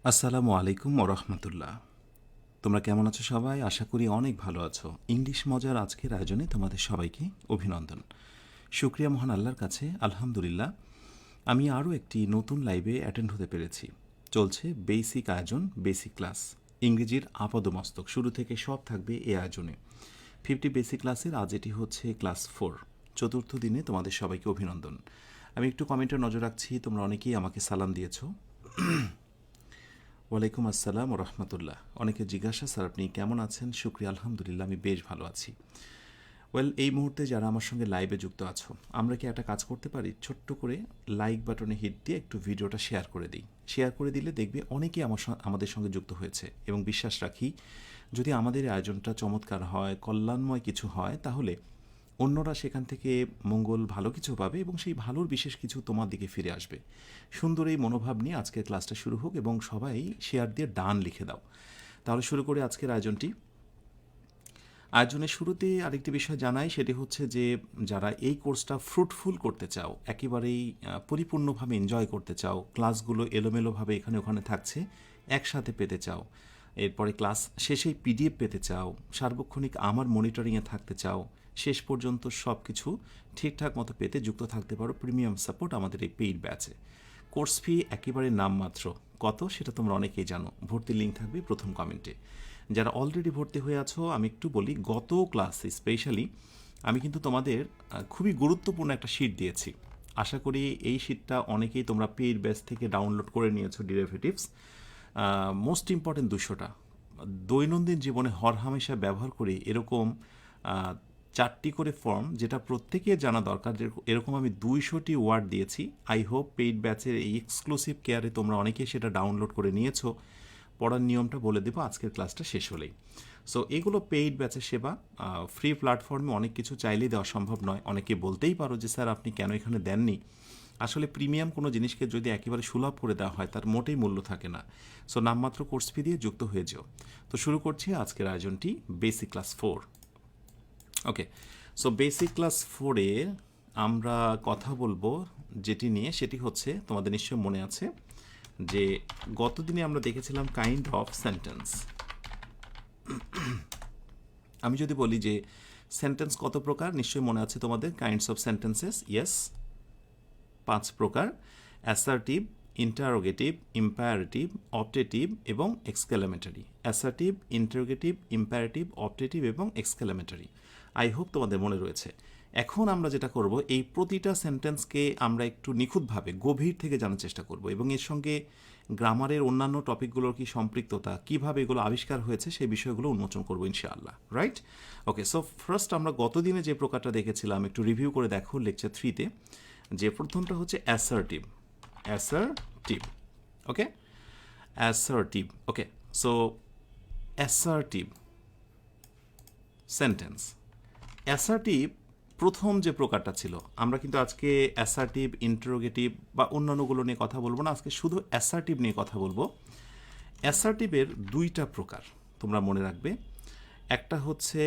আসসালামু আলাইকুম ওরহমতুল্লাহ। তোমরা কেমন আছো সবাই? আশা করি অনেক ভালো আছো। ইংলিশ মজার আজকের আয়োজনে তোমাদের সবাইকে অভিনন্দন। শুক্রিয়া মহান আল্লাহর কাছে, আলহামদুলিল্লাহ আমি আরও একটি নতুন লাইভে অ্যাটেন্ড হতে পেরেছি। চলছে বেসিক আয়োজন, বেসিক ক্লাস, ইংরেজির আপাদমস্তক শুরু থেকে সব থাকবে এই আয়োজনে। 50 বেসিক ক্লাসের আজ এটি হচ্ছে ক্লাস 4, চতুর্থ দিনে তোমাদের সবাইকে অভিনন্দন। আমি একটু কমেন্টে নজর রাখছি, তোমরা অনেকেই আমাকে সালাম দিয়েছো। ওয়ালাইকুম আসসালাম ও রহমতুল্লাহ। অনেকে জিজ্ঞাসা, স্যার আপনি কেমন আছেন? শুক্রিয়া, আলহামদুলিল্লাহ আমি বেশ ভালো আছি। এই মুহূর্তে যারা আমার সঙ্গে লাইভে যুক্ত আছো, আমরা কি একটা কাজ করতে পারি? ছোট্ট করে লাইক বাটনে হিট দিয়ে একটু ভিডিওটা শেয়ার করে দিই। শেয়ার করে দিলে দেখবে অনেকেই আমাদের সঙ্গে যুক্ত হয়েছে, এবং বিশ্বাস রাখি যদি আমাদের এই আয়োজনটা চমৎকার হয়, কল্যাণময় কিছু হয়, তাহলে অন্যরা সেখান থেকে মঙ্গল, ভালো কিছু পাবে, এবং সেই ভালোর বিশেষ কিছু তোমার দিকে ফিরে আসবে। সুন্দর এই মনোভাব নিয়ে আজকের ক্লাসটা শুরু হোক, এবং সবাই শেয়ার দিয়ে ডান লিখে দাও। তাহলে শুরু করে আজকের আয়োজনটি। আয়োজনের শুরুতে আরেকটি বিষয় জানাই, সেটি হচ্ছে যে যারা এই কোর্সটা ফ্রুটফুল করতে চাও, একেবারেই পরিপূর্ণভাবে এনজয় করতে চাও, ক্লাসগুলো এলোমেলোভাবে এখানে ওখানে থাকছে একসাথে পেতে চাও, এরপরে ক্লাস শেষেই পিডিএফ পেতে চাও, সার্বক্ষণিক আমার মনিটরিংয়ে থাকতে চাও, শেষ পর্যন্ত সব কিছু ঠিকঠাক মতো পেতে যুক্ত থাকতে পারো প্রিমিয়াম সাপোর্ট আমাদের এই পেইড ব্যাচে। কোর্স ফি একেবারে নামমাত্র। কত সেটা তোমরা অনেকেই জানো, ভর্তির লিঙ্ক থাকবে প্রথম কমেন্টে। যারা অলরেডি ভর্তি হয়ে আছো, আমি একটু বলি, গত ক্লাসে স্পেশালি আমি কিন্তু তোমাদের খুবই গুরুত্বপূর্ণ একটা শিট দিয়েছি। আশা করি এই শিটটা অনেকেই তোমরা পেইড ব্যাচ থেকে ডাউনলোড করে নিয়েছো। ডেরিভেটিভস মোস্ট ইম্পর্টেন্ট 200টা দৈনন্দিন জীবনে হরহামেশা ব্যবহার করি এরকম 4টি করে ফর্ম, যেটা প্রত্যেকের জানা দরকার। এরকম আমি 200টি ওয়ার্ড দিয়েছি। আই হোপ পেইড ব্যাচের এই এক্সক্লুসিভ কেয়ারে তোমরা অনেকেই সেটা ডাউনলোড করে নিয়েছো। পড়ার নিয়মটা বলে দেবো আজকের ক্লাসটা শেষ হলেই। সো এগুলো পেইড ব্যাচের সেবা। ফ্রি প্ল্যাটফর্মে অনেক কিছু চাইলেই দেওয়া সম্ভব নয়। অনেকে বলতেই পারো যে স্যার আপনি কেন এখানে দেননি। আসলে প্রিমিয়াম কোনো জিনিসকে যদি একেবারে সুলভ করে দেওয়া হয়, তার মোটেই মূল্য থাকে না। সো নামমাত্র কোর্স ফি দিয়ে যুক্ত হয়ে যেও। তো শুরু করছি আজকের আয়োজনটি, বেসিক ক্লাস 4। ওকে, সো বেসিক ক্লাস 4-এ আমরা কথা বলবো যেটি নিয়ে, সেটি হচ্ছে, তোমাদের নিশ্চয়ই মনে আছে যে গত দিনে আমরা দেখেছিলাম কাইন্ড অফ সেন্টেন্স। আমি যদি বলি যে সেন্টেন্স কত প্রকার, নিশ্চয়ই মনে আছে তোমাদের। কাইন্ডস অফ সেন্টেন্সেস, ইয়েস, 5 প্রকার: অ্যাসার্টিভ, ইন্টারোগেটিভ, ইম্পারেটিভ, অপটেটিভ এবং exclamatory. Assertive, interrogative, imperative, optative এবং এক্সক্লেমেটরি। আই হোপ তোমাদের মনে রয়েছে। এখন আমরা যেটা করব, এই প্রতিটা সেন্টেন্সকে আমরা একটু নিখুঁতভাবে গভীর থেকে জানার চেষ্টা করব, এবং এর সঙ্গে গ্রামারের অন্যান্য টপিকগুলোর কি সম্পৃক্ততা, কিভাবে এগুলো আবিষ্কার হয়েছে, সেই বিষয়গুলো উন্মোচন করবো ইনশাআল্লাহ। রাইট? ওকে, সো ফার্স্ট আমরা গতদিনে যে প্রকারটা দেখেছিলাম একটু রিভিউ করে দেখো লেকচার 3-তে। যে প্রথমটা হচ্ছে অ্যাসার্টিভ। অ্যাসার্টিভ, ওকে, অ্যাসার্টিভ। ওকে, সো অ্যাসার্টিভ সেন্টেন্স। অ্যাসার্টিভ প্রথম যে প্রকারটা ছিল, আমরা কিন্তু আজকে অ্যাসার্টিভ, ইন্টারোগেটিভ বা অন্যান্যগুলো নিয়ে কথা বলবো না, আজকে শুধু অ্যাসার্টিভ নিয়ে কথা বলবো। অ্যাসার্টিভের 2টা প্রকার তোমরা মনে রাখবে। একটা হচ্ছে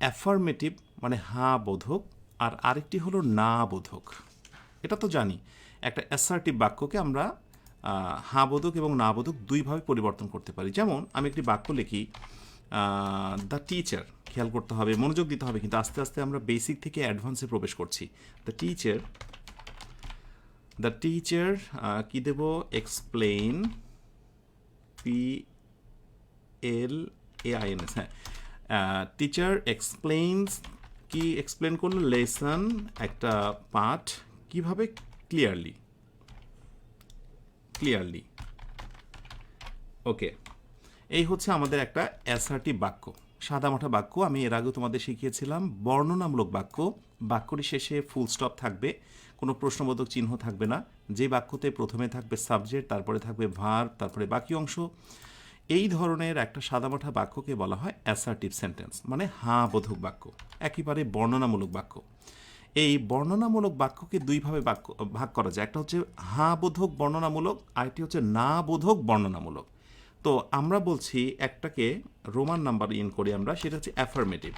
অ্যাফার্মেটিভ, মানে হ্যাঁ বোধক, আর আরেকটি হলো না বোধক। এটা তো জানি, একটা অ্যাসার্টিভ বাক্যকে আমরা হ্যাঁ বোধক এবং না বোধক দুইভাবে পরিবর্তন করতে পারি। যেমন আমি একটি বাক্য লিখি, দ্য টিচার, খেয়াল করতে হবে, মনোযোগ দিতে হবে, কিন্তু আস্তে আস্তে আমরা বেসিক থেকে অ্যাডভান্সে প্রবেশ করছি। দ্য টিচার কি দেব? এক্সপ্লেইন, PLAINS, হ্যাঁ, টিচার এক্সপ্লেইনস, কি এক্সপ্লেন করলো? লেসন, একটা পাঠ, কিভাবে? ক্লিয়ারলি। ওকে, এই হচ্ছে আমাদের একটা অ্যাসার্টিভ বাক্য, সাদামাটা বাক্য। আমি এর আগেও তোমাদের শিখিয়েছিলাম বর্ণনামূলক বাক্য। বাক্যটি শেষে ফুল স্টপ থাকবে, কোনো প্রশ্নবোধক চিহ্ন থাকবে না। যে বাক্যতে প্রথমে থাকবে সাবজেক্ট, তারপরে থাকবে ভার্ব, তারপরে বাকি অংশ। এই ধরনের একটা সাদামাটা বাক্যকে বলা হয় অ্যাসার্টিভ সেন্টেন্স, মানে হ্যাঁ বোধক বাক্য, একেবারে বর্ণনামূলক বাক্য। এই বর্ণনামূলক বাক্যকে দুইভাবে ভাগ করা যায়। একটা হচ্ছে হ্যাঁ বোধক বর্ণনামূলক, আরেকটি হচ্ছে না বোধক বর্ণনামূলক। তো আমরা বলছি একটাকে রোমান নাম্বার ইন করি আমরা, সেটা হচ্ছে অ্যাফার্মেটিভ।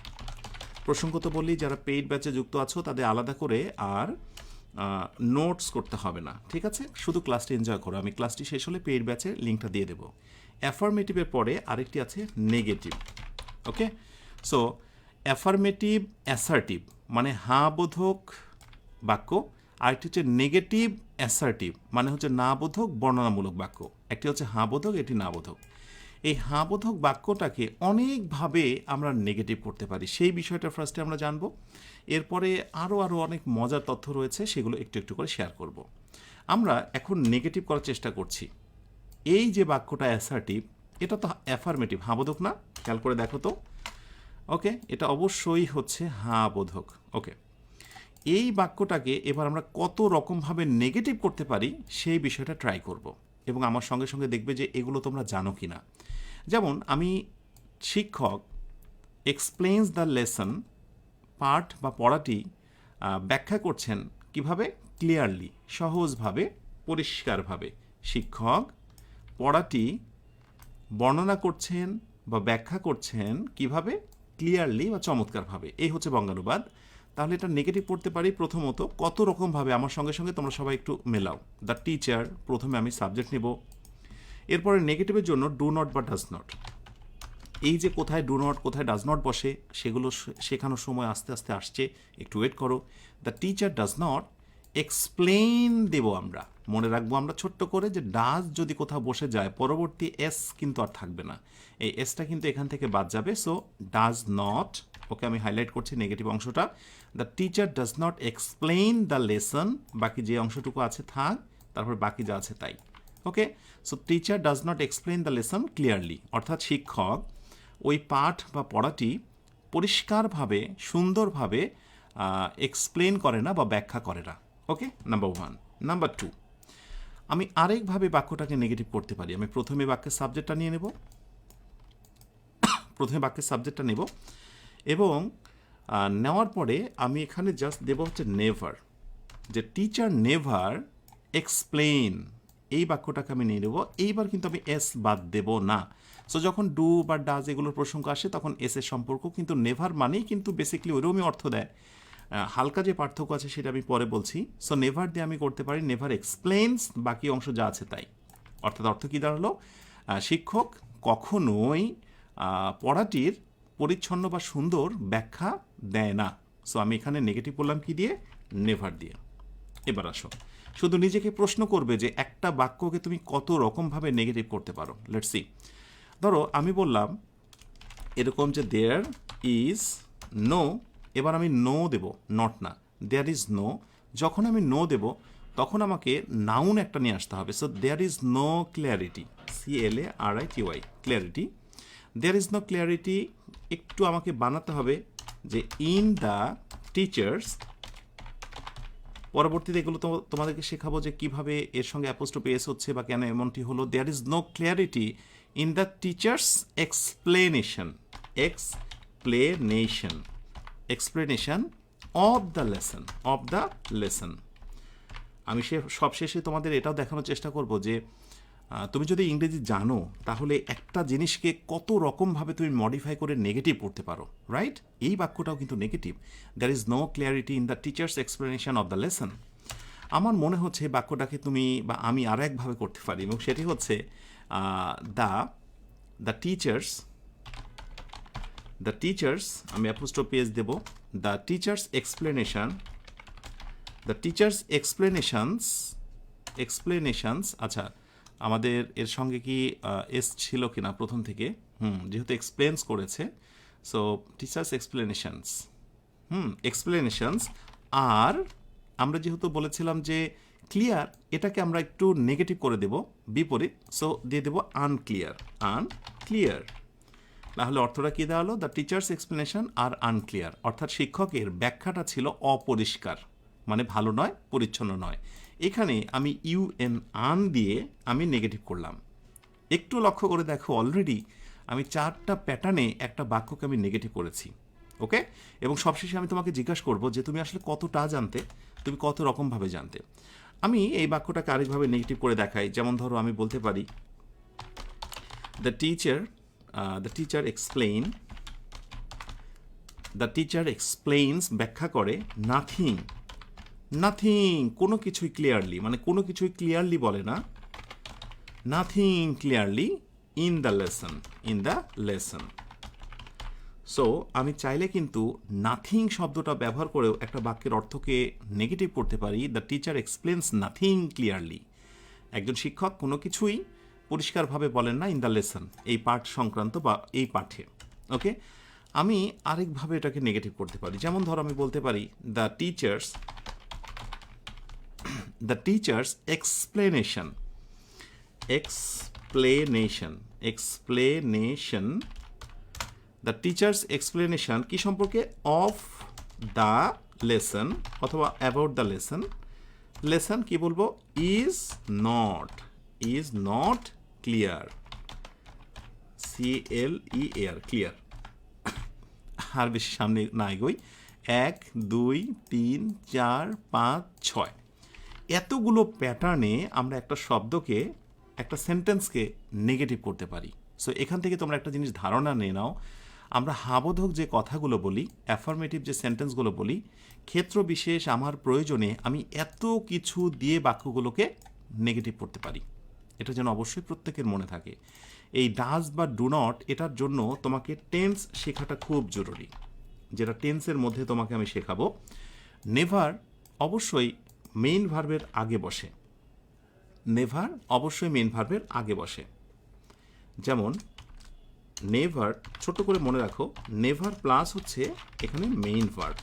প্রসঙ্গত বলি, যারা পেইড ব্যাচে যুক্ত আছো তাদের আলাদা করে আর নোটস করতে হবে না, ঠিক আছে? শুধু ক্লাসটি এনজয় করো। আমি ক্লাসটি শেষ হলে পেইড ব্যাচের লিঙ্কটা দিয়ে দেবো। অ্যাফার্মেটিভের পরে আরেকটি আছে নেগেটিভ। ওকে, সো অ্যাফার্মেটিভ অ্যাসার্টিভ মানে হাঁ বোধক বাক্য, আরেকটি হচ্ছে নেগেটিভ অ্যাসার্টিভ মানে হচ্ছে না বোধক বর্ণনামূলক বাক্য। একটি হচ্ছে হাঁ বোধক, এটি না বোধক। এই হাঁ বোধক বাক্যটাকে অনেকভাবে আমরা নেগেটিভ করতে পারি, সেই বিষয়টা ফার্স্টে আমরা জানবো। এরপরে আরও অনেক মজার তথ্য রয়েছে, সেগুলো একটু একটু করে শেয়ার করব। আমরা এখন নেগেটিভ করার চেষ্টা করছি। এই যে বাক্যটা অ্যাসার্টিভ, এটা তো অ্যাফার্মেটিভ, হাঁ বোধক না? খেয়াল করে দেখো তো। ওকে, এটা অবশ্যই হচ্ছে হাঁ বোধক। ওকে, এই বাক্যটাকে এবার আমরা কত রকমভাবে নেগেটিভ করতে পারি সেই বিষয়টা ট্রাই করব, এবং আমার সঙ্গে সঙ্গে দেখবে যে এগুলো তোমরা জানো কি না। যেমন আমি শিক্ষক এক্সপ্লেইনস দ্য লেসন, পাঠ বা পড়াটি ব্যাখ্যা করছেন কিভাবে? ক্লিয়ারলি, সহজভাবে, পরিষ্কারভাবে। শিক্ষক পড়াটি বর্ণনা করছেন বা ব্যাখ্যা করছেন কিভাবে? ক্লিয়ারলি বা চমৎকারভাবে। এই হচ্ছে বঙ্গানুবাদ। তাহলে এটা নেগেটিভ পড়তে পারি প্রথমত কত রকমভাবে, আমার সঙ্গে সঙ্গে তোমরা সবাই একটু মেলাও। দ্য টিচার, প্রথমে আমি সাবজেক্ট নেব। এরপরে নেগেটিভের জন্য ডু নট বা ডাজ নট। এই যে কোথায় ডু নট কোথায় ডাজ নট বসে সেগুলো শেখানোর সময় আস্তে আস্তে আসছে, একটু ওয়েট করো। The teacher does not explain দেব আমরা, মনে রাখবো আমরা ছোট্ট করে যে ডাজ যদি কোথাও বসে যায় পরবর্তী এস কিন্তু আর থাকবে না, এই এসটা কিন্তু এখান থেকে বাদ যাবে। সো ডাজ নট, ওকে আমি হাইলাইট করছি নেগেটিভ অংশটা। The teacher does not explain the lesson, বাকি যে অংশটুকু আছে থাক, তারপর বাকি যা আছে তাই। Okay, so teacher does not explain the lesson clearly, অর্থাৎ শিক্ষক ওই পাঠ বা পড়াটি পরিষ্কারভাবে সুন্দরভাবে এক্সপ্লেন করে না বা ব্যাখ্যা করে না। ওকে, নাম্বার ওয়ান। নাম্বার টু, আমি আরেকভাবে বাক্যটাকে নেগেটিভ করতে পারি। আমি প্রথমে বাক্যের সাবজেক্টটা নিয়ে নেব, প্রথমে বাক্যের সাবজেক্টটা নেব এবং নেওয়ার পরে আমি এখানে জাস্ট দেব হচ্ছে নেভার, যে টিচার নেভার এক্সপ্লেইন, এই বাক্যটাকে আমি নিয়ে নেব। এইবার কিন্তু আমি এস বাদ দেব না। সো যখন ডু বা ডাজ এগুলোর প্রসঙ্গ আসে তখন এস এর সম্পর্ক কিন্তু নেভার মানেই কিন্তু বেসিক্যালি ওইরকমই অর্থ দেয়। হালকা যে পার্থক্য আছে সেটা আমি পরে বলছি। সো নেভার দিয়ে আমি করতে পারি নেভার এক্সপ্লেইনস, বাকি অংশ যা আছে তাই। অর্থাৎ অর্থ কী দাঁড়ালো? শিক্ষক কখনোই পড়াটির পরিচ্ছন্ন বা সুন্দর ব্যাখ্যা দেয় না। সো আমি এখানে নেগেটিভ বললাম কি দিয়ে? নেভার দিয়ে। এবার আসো, শুধু নিজেকে প্রশ্ন করবে যে একটা বাক্যকে তুমি কত রকমভাবে নেগেটিভ করতে পারো। Let's see. ধরো আমি বললাম এরকম যে দেয়ার ইজ নো, এবার আমি নো দেব, নট না। দেয়ার ইজ নো, যখন আমি নো দেব তখন আমাকে নাউন একটা নিয়ে আসতে হবে। So there is no clarity, CLARITY, clarity. There is no clarity একটু আমাকে বানাতে হবে যে ইন দ্য টিচার্স, পরবর্তীতে এগুলো তোমাদেরকে শেখাবো যে কিভাবে এর সঙ্গে অ্যাপোস্ট্রফি এস হচ্ছে বা কেন এমনটি হলো। There is no clarity in the teacher's explanation, explanation of the lesson. আমি সব শেষে তোমাদের এটাও দেখানোর চেষ্টা করব যে তুমি যদি ইংরেজি জানো তাহলে একটা জিনিসকে কত রকমভাবে তুমি মডিফাই করে নেগেটিভ করতে পারো, রাইট? এই বাক্যটাও কিন্তু negative. There is no clarity in the teacher's explanation of the lesson. আমার মনে হচ্ছে বাক্যটাকে তুমি বা আমি আরও একভাবে করতে পারি, এবং সেটি হচ্ছে দ্য টিচার্স, আমি অ্যাপোস্ট্রফি এস দেব, দ্য টিচার্স এক্সপ্লেনেশনস। আচ্ছা, আমাদের এর সঙ্গে কি এস ছিল কিনা প্রথম থেকে? যেহেতু এক্সপ্লেন্স করেছে, সো টিচার্স এক্সপ্লেনেশনস। আর আমরা যেহেতু বলেছিলাম যে ক্লিয়ার, এটাকে আমরা একটু নেগেটিভ করে দেব, বিপরীত। সো দিয়ে দেব আনক্লিয়ার। তাহলে অর্থটা কী দেওয়া হলো? The teacher's explanation are unclear, অর্থাৎ শিক্ষকের ব্যাখ্যাটা ছিল অপরিষ্কার, মানে ভালো নয়, পরিচ্ছন্ন নয়। এখানে আমি আন দিয়ে আমি নেগেটিভ করলাম। একটু লক্ষ্য করে দেখো, অলরেডি আমি 4টা প্যাটার্নে একটা বাক্যকে আমি নেগেটিভ করেছি। ওকে, এবং সবশেষে আমি তোমাকে জিজ্ঞাসা করবো যে তুমি আসলে কতটা জানতে, তুমি কত রকমভাবে জানতে। আমি এই বাক্যটাকে আরেকভাবে নেগেটিভ করে দেখাই। যেমন ধরো আমি বলতে পারি দ্য টিচার এক্সপ্লেইনস, ব্যাখ্যা করে, নাথিং নাথিং, কোনো কিছুই ক্লিয়ারলি, মানে কোনো কিছুই ক্লিয়ারলি বলে না। Nothing clearly in the lesson, in the lesson. So আমি চাইলে কিন্তু নাথিং শব্দটা ব্যবহার করেও একটা বাক্যের অর্থকে নেগেটিভ করতে পারি। The teacher explains nothing clearly. একজন শিক্ষক কোনো কিছুই পরিষ্কারভাবে বলেন না ইন দ্য লেসন, এই পাঠ সংক্রান্ত বা এই পাঠে। ওকে, আমি আরেকভাবে এটাকে নেগেটিভ করতে পারি। যেমন ধরো আমি বলতে পারি the teacher's explanation, explanation, the teacher's explanation কি সম্পর্কে? অফ দ্য লেসন অথবা অ্যাবাউট দ্য লেসন। লেসন কি বলবো? Is not clear, CLEAR, clear. আর বেশি সামনে না এগোই। 1 2 3 4 5 6 এতগুলো প্যাটার্নে আমরা একটা শব্দকে, একটা সেন্টেন্সকে নেগেটিভ করতে পারি। সো এখান থেকে তোমরা একটা জিনিস ধারণা নিয়ে নাও, আমরা হাবোধক যে কথাগুলো বলি, অ্যাফার্মেটিভ যে সেন্টেন্সগুলো বলি, ক্ষেত্র বিশেষ আমার প্রয়োজনে আমি এত কিছু দিয়ে বাক্যগুলোকে নেগেটিভ করতে পারি। এটা যেন অবশ্যই প্রত্যেকের মনে থাকে। এই ডাজ বা ডু নট, এটার জন্য তোমাকে টেন্স শেখাটা খুব জরুরি, যেটা টেন্সের মধ্যে তোমাকে আমি শেখাবো। নেভার অবশ্যই মেইন ভার্বের আগে বসে, নেভার অবশ্যই মেইন ভার্বের আগে বসে। যেমন নেভার, ছোট করে মনে রাখো, নেভার প্লাস হচ্ছে এখানে মেইন ভার্ব।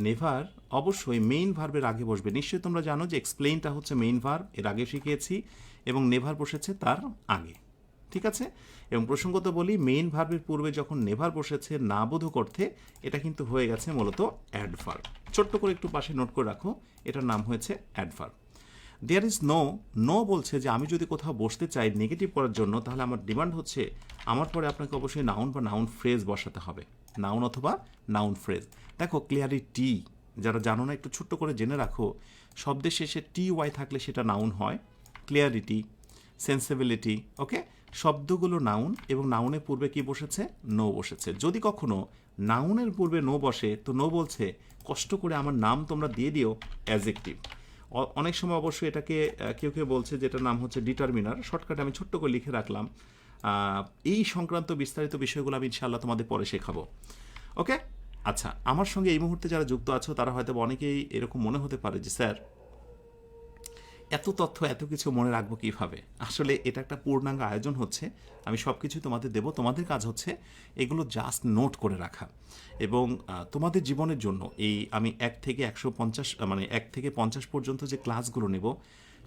নেভার অবশ্যই মেইন ভার্বের আগে বসবে। নিশ্চয়ই তোমরা জানো যে এক্সপ্লেইনটা হচ্ছে মেইন ভার্ব, এর আগে শিখিয়েছি, এবং নেভার বসেছে তার আগে। ঠিক আছে? এবং প্রসঙ্গত বলি, মেইন ভার্বের পূর্বে যখন নেভার বসেছে না বোধক অর্থে, এটা কিন্তু হয়ে গেছে মূলত অ্যাডভার্ব। ছোট্ট করে একটু পাশে নোট করে রাখো, এটার নাম হয়েছে অ্যাডভার্ব। দেয়ার ইজ নো বলছে যে আমি যদি কোথাও বসতে চাই নেগেটিভ করার জন্য, তাহলে আমার ডিমান্ড হচ্ছে আমার পরে আপনাকে অবশ্যই নাউন বা নাউন ফ্রেজ বসাতে হবে, নাউন অথবা নাউন ফ্রেজ। দেখো ক্লিয়ারিটি, যারা জানো না একটু ছোট্ট করে জেনে রাখো, শব্দের শেষে TY থাকলে সেটা নাউন হয়। ক্লিয়ারিটি, সেন্সিবিলিটি, ওকে, শব্দগুলো নাউন, এবং নাউনের পূর্বে কি বসেছে? নো বসেছে। যদি কখনো নাউনের পূর্বে নো বসে, তো নো বলছে কষ্ট করে আমার নাম তোমরা দিয়ে দিও অ্যাডজেক্টিভ। অনেক সময় অবশ্যই এটাকে কেউ কেউ বলছে যে এটার নাম হচ্ছে ডিটারমিনার, শর্টকাটে আমি ছোট্ট করে লিখে রাখলাম। এই সংক্রান্ত বিস্তারিত বিষয়গুলো আমি ইনশাআল্লাহ তোমাদের পরে শেখাবো। ওকে, আচ্ছা, আমার সঙ্গে এই মুহূর্তে যারা যুক্ত আছো তারা হয়তো অনেকেই এরকম মনে হতে পারে যে স্যার এত তথ্য এত কিছু মনে রাখবো কীভাবে? আসলে এটা একটা পূর্ণাঙ্গ আয়োজন হচ্ছে, আমি সব কিছুই তোমাদের দেবো। তোমাদের কাজ হচ্ছে এগুলো জাস্ট নোট করে রাখা, এবং তোমাদের জীবনের জন্য এই আমি 1 থেকে 150, মানে 1 থেকে 50 পর্যন্ত যে ক্লাসগুলো নেব,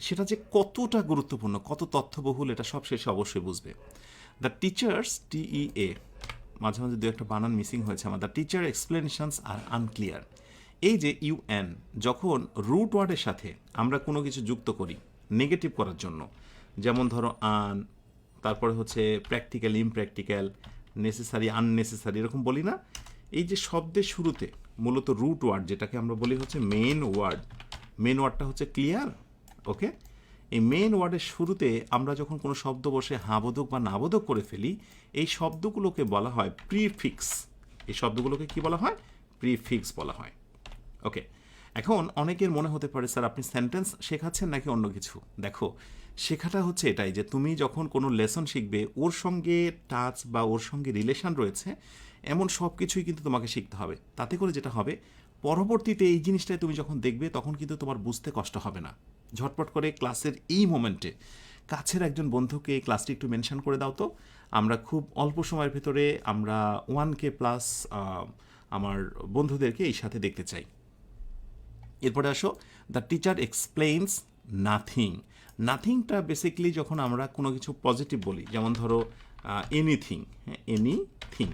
সেটা যে কতটা গুরুত্বপূর্ণ, কত তথ্যবহুল, এটা সব শেষে অবশ্যই বুঝবে। দ্য টিচার্স, TEA, মাঝে মাঝে দু একটা বানান মিসিং হয়েছে আমার, the teacher explanations are unclear. এই যে UN, যখন রুট ওয়ার্ডের সাথে আমরা কোনো কিছু যুক্ত করি নেগেটিভ করার জন্য, যেমন ধরো আন, তারপরে হচ্ছে প্র্যাকটিক্যাল, ইমপ্র্যাকটিক্যাল, নেসেসারি, আননেসেসারি, এরকম বলি না? এই যে শব্দের শুরুতে মূলত রুট ওয়ার্ড, যেটাকে আমরা বলি হচ্ছে মেন ওয়ার্ড, মেন ওয়ার্ডটা হচ্ছে ক্লিয়ার। ওকে, এই মেন ওয়ার্ডের শুরুতে আমরা যখন কোনো শব্দ বসে হাবোধক বা নাবোধক করে ফেলি, এই শব্দগুলোকে বলা হয় প্রিফিক্স। এই শব্দগুলোকে কি বলা হয়? প্রিফিক্স বলা হয়। ওকে, এখন অনেকের মনে হতে পারে স্যার আপনি সেন্টেন্স শেখাচ্ছেন নাকি অন্য কিছু? দেখো, শেখাটা হচ্ছে এটাই যে তুমি যখন কোনো লেসন শিখবে, ওর সঙ্গে টাচ বা ওর সঙ্গে রিলেশন রয়েছে এমন সব কিছুই কিন্তু তোমাকে শিখতে হবে। তাতে করে যেটা হবে, পরবর্তীতে এই জিনিসটাই তুমি যখন দেখবে তখন কিন্তু তোমার বুঝতে কষ্ট হবে না। ঝটপট করে ক্লাসের এই মোমেন্টে কাছের একজন বন্ধুকে এই ক্লাসটি একটু মেনশন করে দাও তো। আমরা খুব অল্প সময়ের ভেতরে আমরা 1K প্লাস আমার বন্ধুদেরকে এই সাথে দেখতে চাই। এরপরে আসো, দ্য টিচার এক্সপ্লেইনস নাথিং। নাথিংটা বেসিক্যালি যখন আমরা কোনো কিছু পজিটিভ বলি, যেমন ধরো এনিথিং, এনিথিং,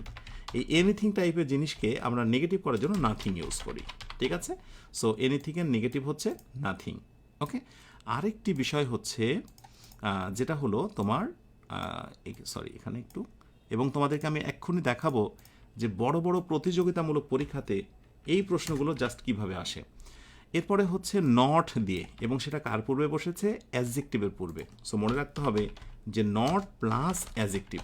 এই এনিথিং টাইপের জিনিসকে আমরা নেগেটিভ করার জন্য নাথিং ইউজ করি। ঠিক আছে? সো এনিথিংয়ের নেগেটিভ হচ্ছে নাথিং। ওকে, আরেকটি বিষয় হচ্ছে যেটা হলো তোমার, সরি এখানে একটু, এবং তোমাদেরকে আমি এক্ষুনি দেখাবো যে বড় বড় প্রতিযোগিতামূলক পরীক্ষাতে এই প্রশ্নগুলো জাস্ট কিভাবে আসে। এরপরে হচ্ছে নট দিয়ে, এবং সেটা কার পূর্বে বসেছে? অ্যাডজেক্টিভের পূর্বে। সো মনে রাখতে হবে যে নট প্লাস অ্যাডজেক্টিভ,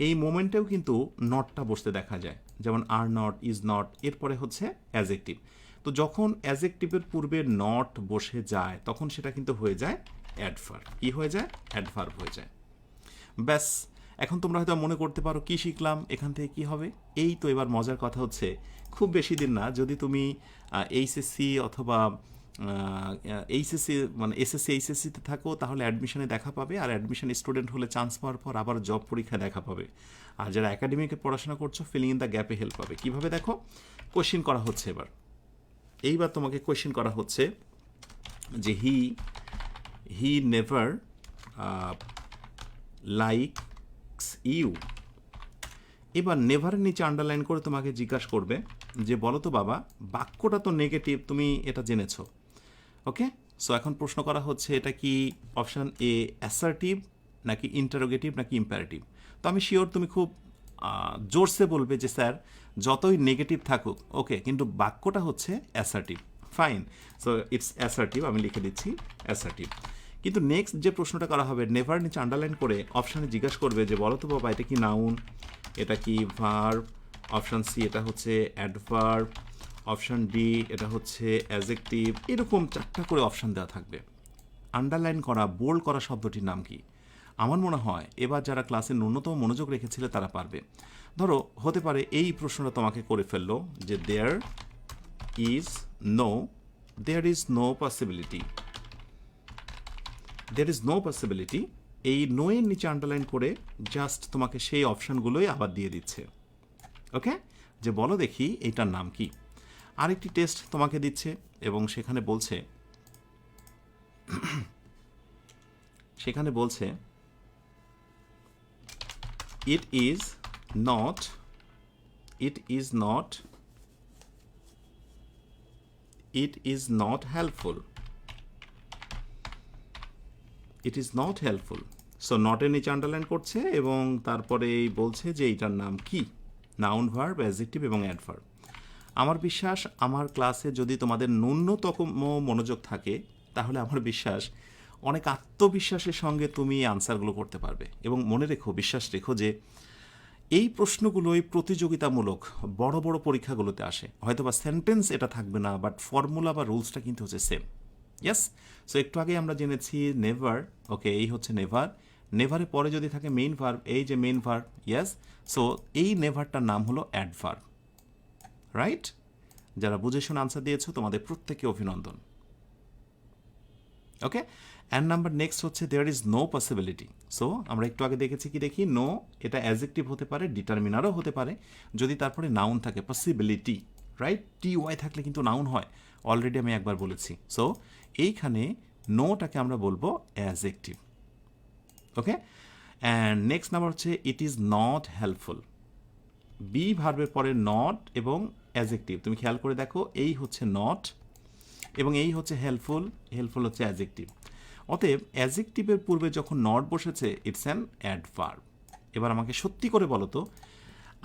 এই মোমেন্টেও কিন্তু নটটা বসতে দেখা যায়, যেমন আর নট, ইজ নট, এরপরে হচ্ছে অ্যাডজেক্টিভ। তো যখন অ্যাজেক্টিভের পূর্বে নট বসে যায় তখন সেটা কিন্তু হয়ে যায় অ্যাডভার্ব। কি হয়ে যায়? অ্যাডভার্ব হয়ে যায়। ব্যাস, এখন তোমরা হয়তো মনে করতে পারো কি শিখলাম এখান থেকে, কি হবে? এই তো এবার মজার কথা হচ্ছে, খুব বেশি দিন না, যদি তুমি এইচএসসি অথবা এইচএসসি মানে এসএসসি এইচএসসিতে থাকো তাহলে অ্যাডমিশনে দেখা পাবে, আর অ্যাডমিশন স্টুডেন্ট হলে চান্স পাওয়ার পর আবার জব পরীক্ষা দেখা পাবে। আর যারা একাডেমিকে পড়াশোনা করছো ফিলিং ইন দ্য গ্যাপে হেল্প পাবে। কীভাবে? দেখো, কোয়েশ্চেন করা হচ্ছে এইবার তোমাকে কোয়েশ্চেন করা হচ্ছে যে হি নেভার লাইকস ইউ। এবার নেভারের নিচে আন্ডারলাইন করে তোমাকে জিজ্ঞাসা করবে যে বলো তো বাবা, বাক্যটা তো নেগেটিভ, তুমি এটা জেনেছো, ওকে? সো এখন প্রশ্ন করা হচ্ছে এটা কি অপশান এ অ্যাসার্টিভ নাকি ইন্টারোগেটিভ নাকি ইম্পারেটিভ? তো আমি শিওর তুমি খুব জোরসে বলবে যে স্যার যতই নেগেটিভ থাকুক ওকে, কিন্তু বাক্যটা হচ্ছে assertive. Fine, so it's assertive, আমি লিখে দিচ্ছি অ্যাসার্টিভ। কিন্তু নেক্সট যে প্রশ্নটা করা হবে, নেভার নিচে আন্ডারলাইন করে অপশানে জিজ্ঞাসা করবে যে বলো তো বাবা এটা কি নাউন, এটা কি ভার্ব, অপশান সি এটা হচ্ছে অ্যাডভার্ব, অপশান ডি এটা হচ্ছে অ্যাজেক্টিভ। এরকম 4টা করে অপশান দেওয়া থাকবে। আন্ডারলাইন করা, বোল্ড করা শব্দটির নাম কি? আমার মনে হয় এবার যারা ক্লাসে ন্যূনতম মনোযোগ রেখেছিলে তারা পারবে। ধরো হতে পারে এই প্রশ্নটা তোমাকে করে ফেললো যে there is no possibility. There is no possibility, এই নো এর নিচে আন্ডারলাইন করে জাস্ট তোমাকে সেই অপশানগুলোই আবার দিয়ে দিচ্ছে, ওকে? যে বলো দেখি এইটার নাম কি। আরেকটি টেস্ট তোমাকে দিচ্ছে এবং সেখানে বলছে it is not helpful. It is not helpful. So নটের নিচে আন্ডারলাইন করছে এবং তারপরে বলছে যে এইটার নাম কি, নাউন, ভার্ব, অ্যাডজেক্টিভ এবং অ্যাডভার্ব। আমার বিশ্বাস আমার ক্লাসে যদি তোমাদের ন্যূনতম মনোযোগ থাকে তাহলে আমার বিশ্বাস অনেক আত্মবিশ্বাসের সঙ্গে তুমি আনসারগুলো করতে পারবে। এবং মনে রেখো, বিশ্বাস রেখো যে এই প্রশ্নগুলোই প্রতিযোগিতামূলক বড় বড় পরীক্ষাগুলোতে আসে। হয়তো বা সেন্টেন্স এটা থাকবে না, বাট ফর্মুলা বা রুলসটা কিন্তু হচ্ছে সেম। ইয়েস, সো একটু আগে আমরা জেনেছি নেভার, ওকে, এই হচ্ছে নেভার। নেভারের পরে যদি থাকে মেইন ভার্ব, এই যে মেইন ভার্ব, ইয়েস, সো এই নেভারটার নাম হলো অ্যাডভার্ব, রাইট? যারা বুঝে শুনে আনসার দিয়েছো তোমাদের প্রত্যেককে অভিনন্দন, ওকে? অ্যান্ড নাম্বার নেক্সট হচ্ছে there is no possibility. So আমরা একটু আগে দেখেছি কি, দেখি নো এটা অ্যাডজেক্টিভ হতে পারে, ডিটারমিনারও হতে পারে যদি তারপরে নাউন থাকে, পসিবিলিটি, রাইট? টি ওয়াই থাকলে কিন্তু নাউন হয়, অলরেডি আমি একবার বলেছি। সো এইখানে নোটাকে আমরা বলবো adjective, okay? And next number হচ্ছে it is not helpful. Be ভার্বের পরে নট এবং অ্যাডজেক্টিভ, তুমি খেয়াল করে দেখো, এই হচ্ছে নট এবং এই হচ্ছে হেল্পফুল, হেল্পফুল হচ্ছে অ্যাডজেক্টিভ। অতএব অ্যাডজেক্টিভের পূর্বে যখন নট বসেছে ইটস অ্যান অ্যাডভার্ব। এবার আমাকে সত্যি করে বলো তো,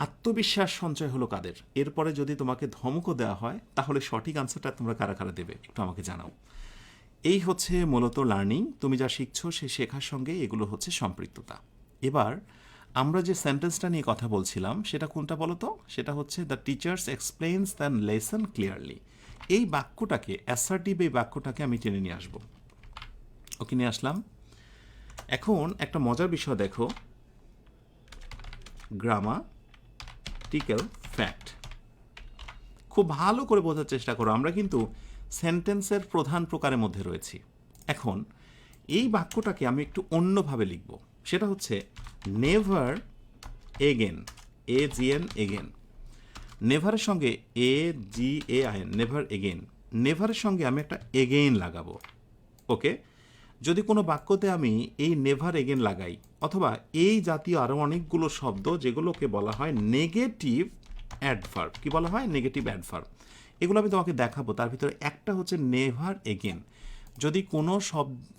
আত্মবিশ্বাস সঞ্চয় হলো কাদের? এরপরে যদি তোমাকে ধমকও দেওয়া হয় তাহলে সঠিক আনসারটা তোমরা কারা কারা দেবে একটু আমাকে জানাও। এই হচ্ছে মূলত লার্নিং, তুমি যা শিখছো সেই শেখার সঙ্গে এগুলো হচ্ছে সম্পৃক্ততা। এবার আমরা যে সেন্টেন্সটা নিয়ে কথা বলছিলাম সেটা কোনটা বলো তো? সেটা হচ্ছে the teachers explains the lesson clearly. এই বাক্যটাকে, অ্যাসার্টিভ এই বাক্যটাকে আমি টেনে নিয়ে আসবো, ওকে, নিয়ে আসলাম। এখন একটা মজার বিষয় দেখো, গ্রামাটিক্যাল ফ্যাক্ট খুব ভালো করে বোঝার চেষ্টা করো। আমরা কিন্তু সেন্টেন্সের প্রধান প্রকারের মধ্যে রয়েছি। এখন এই বাক্যটাকে আমি একটু অন্যভাবে লিখব, সেটা হচ্ছে নেভার এগেন, AGN এগেন। নেভারের সঙ্গে AGAIN, নেভার এগেন, নেভারের সঙ্গে আমি একটা এগেইন লাগাবো, ওকে? যদি কোনো বাক্যতে আমি এই নেভার এগেন লাগাই, অথবা এই জাতীয় আরও অনেকগুলো শব্দ যেগুলোকে বলা হয় নেগেটিভ অ্যাডভার্ব, কি বলা হয়? Negative adverb. এগুলো আমি তোমাকে দেখাবো। তার ভিতরে একটা হচ্ছে নেভার এগেন। যদি কোনো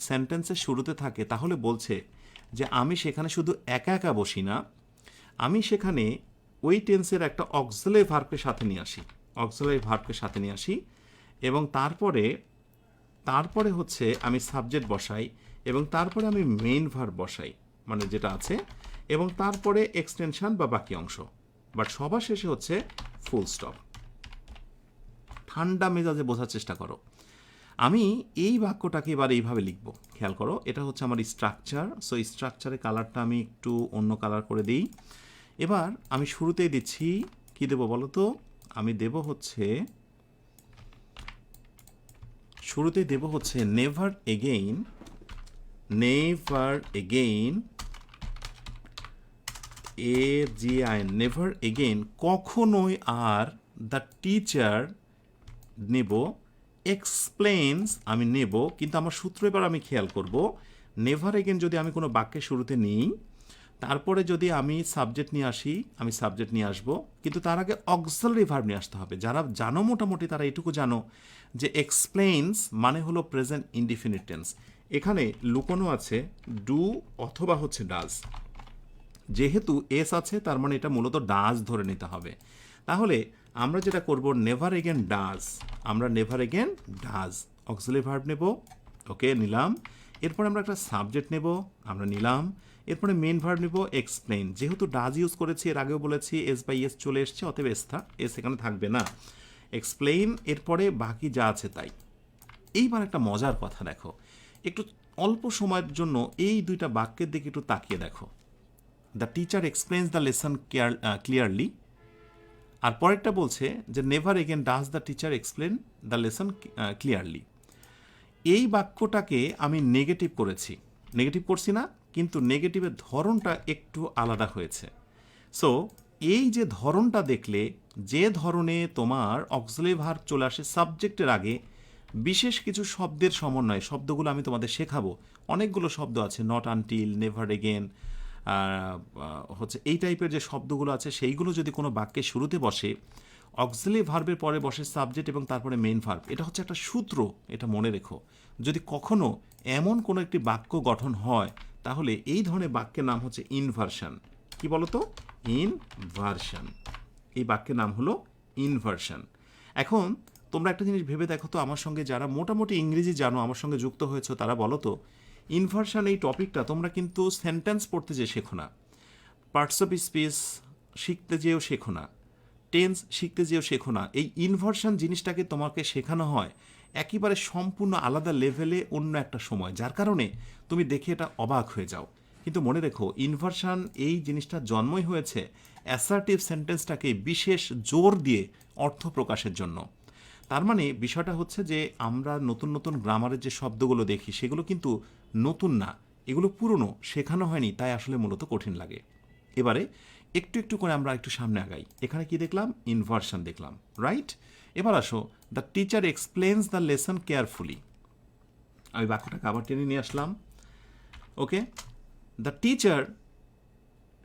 সেন্টেন্সের শুরুতে থাকে তাহলে বলছে যে আমি সেখানে শুধু একা একা বসি না, আমি সেখানে ওই টেন্সের একটা অক্সিলারি ভার্বকে সাথে নিয়ে আসি, এবং তারপরে হচ্ছে আমি সাবজেক্ট বসাই এবং তারপরে আমি মেইন ভার্ব বসাই, মানে যেটা আছে, এবং তারপরে এক্সটেনশন বা বাকি অংশ, বাট সবার শেষে হচ্ছে ফুল স্টপ। ঠান্ডা মেজাজে বোঝার চেষ্টা করো। আমি এই বাক্যটাকে এবার এইভাবে লিখব, খেয়াল করো। এটা হচ্ছে আমার স্ট্রাকচার। সো স্ট্রাকচারের কালারটা আমি একটু অন্য কালার করে দিই। এবার আমি শুরুতেই দিচ্ছি, কি দেব বলো তো? আমি দেব হচ্ছে, শুরুতেই দেব হচ্ছে never again, never again, never again, কখনোই আর দ্য টিচার নেব, এক্সপ্লেইনস আমি নেব, কিন্তু আমার সূত্র এবার আমি খেয়াল করব, নেভার এগেন যদি আমি কোনো বাক্যের শুরুতে নিই, তারপরে যদি আমি সাবজেক্ট নিয়ে আসি, আমি সাবজেক্ট নিয়ে আসব, কিন্তু তার আগে অক্সিলারি ভার্ব নিয়ে আসতে হবে। যারা জানো মোটামুটি তারা এটুকু জানো যে এক্সপ্লেইনস মানে হলো প্রেজেন্ট ইনডিফিনিট টেন্স। এখানে লুকোনো আছে ডু অথবা হচ্ছে ডাজ। যেহেতু এস আছে তার মানে এটা মূলত ডাজ ধরে নিতে হবে। তাহলে আমরা যেটা করব, নেভার এগেন ডাজ, আমরা never again does auxiliary verb নেব, ওকে নিলাম। এরপর আমরা একটা সাবজেক্ট নেব, আমরা নিলাম। এরপরে মেন ভার্ব নেব এক্সপ্লেইন, যেহেতু ডাজ ইউজ করেছি, এর আগেও বলেছি এস বাই এস চলে এসছে, অতএব এস এখানে থাকবে না, এক্সপ্লেইন। এরপরে বাকি যা আছে তাই। এইবার একটা মজার কথা দেখো, একটু অল্প সময়ের জন্য এই দুইটা বাক্যের দিকে একটু তাকিয়ে দেখো। The teacher explains the lesson clearly, আর পরেরটা বলছে যে never again does the teacher explain the lesson clearly. এই বাক্যটাকে আমি নেগেটিভ করেছি, নেগেটিভ করছি না, কিন্তু নেগেটিভের ধরনটা একটু আলাদা হয়েছে। সো এই যে ধরনটা দেখলে, যে ধরনে তোমার অক্সিলারি ভার্ব চলে আসে সাবজেক্টের আগে, বিশেষ কিছু শব্দের সমন্বয়, শব্দগুলো আমি তোমাদের শেখাবো। অনেকগুলো শব্দ আছে, নট আনটিল, নেভার এগেন, হচ্ছে এই টাইপের যে শব্দগুলো আছে, সেইগুলো যদি কোনো বাক্যের শুরুতে বসে, অক্সিলারি ভার্বের পরে বসে সাবজেক্ট এবং তারপরে মেইন ভার্ব, এটা হচ্ছে একটা সূত্র, এটা মনে রেখো। যদি কখনো এমন কোনো একটি বাক্য গঠন হয়, তাহলে এই ধরনের বাক্যের নাম হচ্ছে ইনভার্সন। কি বলতো? ইনভার্সন। এই বাক্যের নাম হলো ইনভার্সন। এখন তোমরা একটা জিনিস ভেবে দেখো তো, আমার সঙ্গে যারা মোটামুটি ইংরেজি জানো, আমার সঙ্গে যুক্ত হয়েছো, তারা বলো তো, ইনভার্সন এই টপিকটা তোমরা কিন্তু সেন্টেন্স পড়তে যেয়ে শেখো না, পার্টস অফ স্পিচ শিখতে যেও শেখো না, টেন্স শিখতে যেও শেখো না। এই ইনভার্সন জিনিসটাকে তোমাকে শেখানো হয় একেবারে সম্পূর্ণ আলাদা লেভেলে, অন্য একটা সময়, যার কারণে তুমি দেখে এটা অবাক হয়ে যাও। কিন্তু মনে রেখো, ইনভার্সন এই জিনিসটা জন্মই হয়েছে অ্যাসার্টিভ সেন্টেন্সটাকে বিশেষ জোর দিয়ে অর্থ প্রকাশের জন্য। তার মানে বিষয়টা হচ্ছে যে আমরা নতুন নতুন গ্রামারের যে শব্দগুলো দেখি, সেগুলো কিন্তু নতুন না, এগুলো পুরনো, শেখানো হয়নি, তাই আসলে মূলত কঠিন লাগে। এবারে একটু একটু করে আমরা একটু সামনে আগাই। এখানে কি দেখলাম? ইনভার্সন দেখলাম, রাইট? এবার আসো, the teacher explains the lesson carefully. আমি বাক্যটাকে আবার টেনে নিয়ে আসলাম, ওকে। দ্য টিচার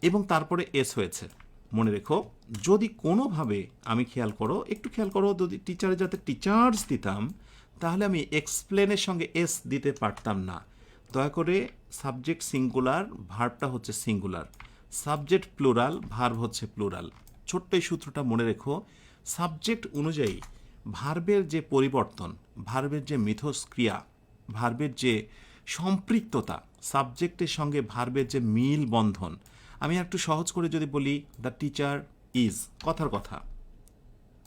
এবং তারপরে এস হয়েছে। মনে রেখো, যদি কোনোভাবে আমি একটু খেয়াল করো, যদি টিচারে যাতে টিচার্স দিতাম, তাহলে আমি এক্সপ্লেনের সঙ্গে এস দিতে পারতাম না। দয়া করে সাবজেক্ট সিঙ্গুলার, ভার্বটা হচ্ছে সিঙ্গুলার, সাবজেক্ট প্লুরাল, ভার্ব হচ্ছে প্লুরাল। ছোট্ট এই সূত্রটা মনে রেখো। সাবজেক্ট অনুযায়ী ভার্বের যে পরিবর্তন, ভার্বের যে মিথস্ক্রিয়া, ভার্বের যে সম্পৃক্ততা, সাবজেক্টের সঙ্গে ভার্বের যে মিল বন্ধন, আমি একটু সহজ করে যদি বলি, দ্য টিচার ইজ, কথার কথা,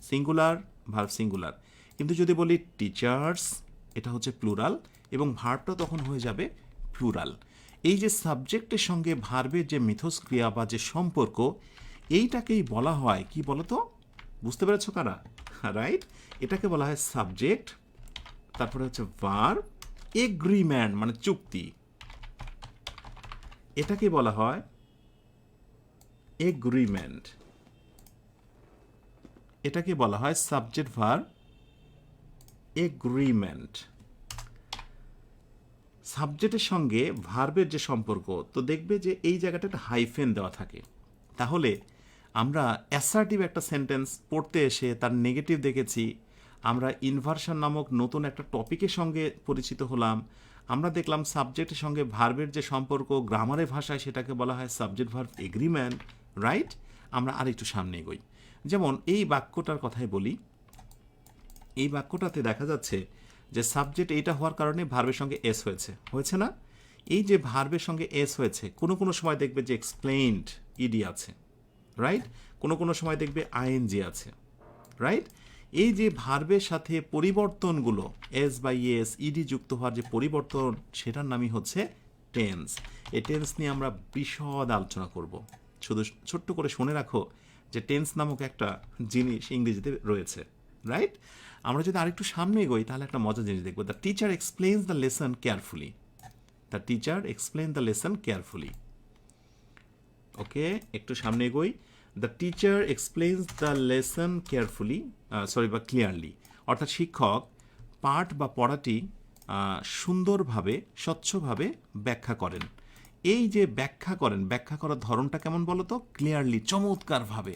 সিঙ্গুলার, ভার্ব সিঙ্গুলার। কিন্তু যদি বলি টিচার্স, এটা হচ্ছে প্লুরাল, এবং ভার্বটা তখন হয়ে যাবে প্লুরাল। এই যে সাবজেক্টের সঙ্গে ভার্বের যে মিথস্ক্রিয়া বা যে সম্পর্ক, এইটাকেই বলা হয় কি বলতো? বুঝতে পেরেছো কারা? রাইট, এটাকে বলা হয় সাবজেক্ট, তারপরে হচ্ছে ভার্ব, এগ্রিমেন্ট মানে চুক্তি, এটাকে বলা হয় এগ্রিমেন্ট, এটাকে বলা হয় সাবজেক্ট ভার্ব এগ্রিমেন্ট। সাবজেক্টের সঙ্গে ভার্বের যে সম্পর্ক, তো দেখবে যে এই জায়গাটা একটা হাইফেন দেওয়া থাকে। তাহলে আমরা অ্যাসার্টিভ একটা সেন্টেন্স পড়তে এসে তার নেগেটিভ দেখেছি, আমরা ইনভার্সন নামক নতুন একটা টপিকের সঙ্গে পরিচিত হলাম, আমরা দেখলাম সাবজেক্টের সঙ্গে ভার্বের যে সম্পর্ক গ্রামারের ভাষায়, সেটাকে বলা হয় সাবজেক্ট ভার্ব এগ্রিমেন্ট, রাইট? আমরা আর একটু সামনে এগোই। যেমন এই বাক্যটার কথাই বলি, এই বাক্যটাতে দেখা যাচ্ছে যে সাবজেক্ট এইটা হওয়ার কারণে ভার্বের সঙ্গে এস হয়েছে না? এই যে ভার্বের সঙ্গে এস হয়েছে, কোনো কোনো সময় দেখবে যে এক্সপ্লেইনড ইডি আছে, রাইট? কোনো কোনো সময় দেখবে আইএনজি আছে, রাইট? এই যে ভার্বের সাথে পরিবর্তনগুলো এস বাই এস ইডি যুক্ত হওয়ার যে পরিবর্তন সেটার নামই হচ্ছে টেন্স। এই টেন্স নিয়ে আমরা বিশদ আলোচনা করব। শুধু ছোট্ট করে শুনে রাখো যে টেন্স নামক একটা জিনিস ইংরেজিতে রয়েছে, রাইট? আমরা যদি আরেকটু সামনে এগোই তাহলে একটা মজার জিনিস দেখবো, the teacher explains the lesson carefully. The teacher explain the lesson carefully. Okay, একটু সামনে এগোই। The teacher explains the lesson carefully, বা ক্লিয়ারলি। অর্থাৎ শিক্ষক পাঠ বা পড়াটি সুন্দরভাবে স্বচ্ছভাবে ব্যাখ্যা করেন। এই যে ব্যাখ্যা করেন, ব্যাখ্যা করার ধরনটা কেমন বলো তো? ক্লিয়ারলি, চমৎকারভাবে।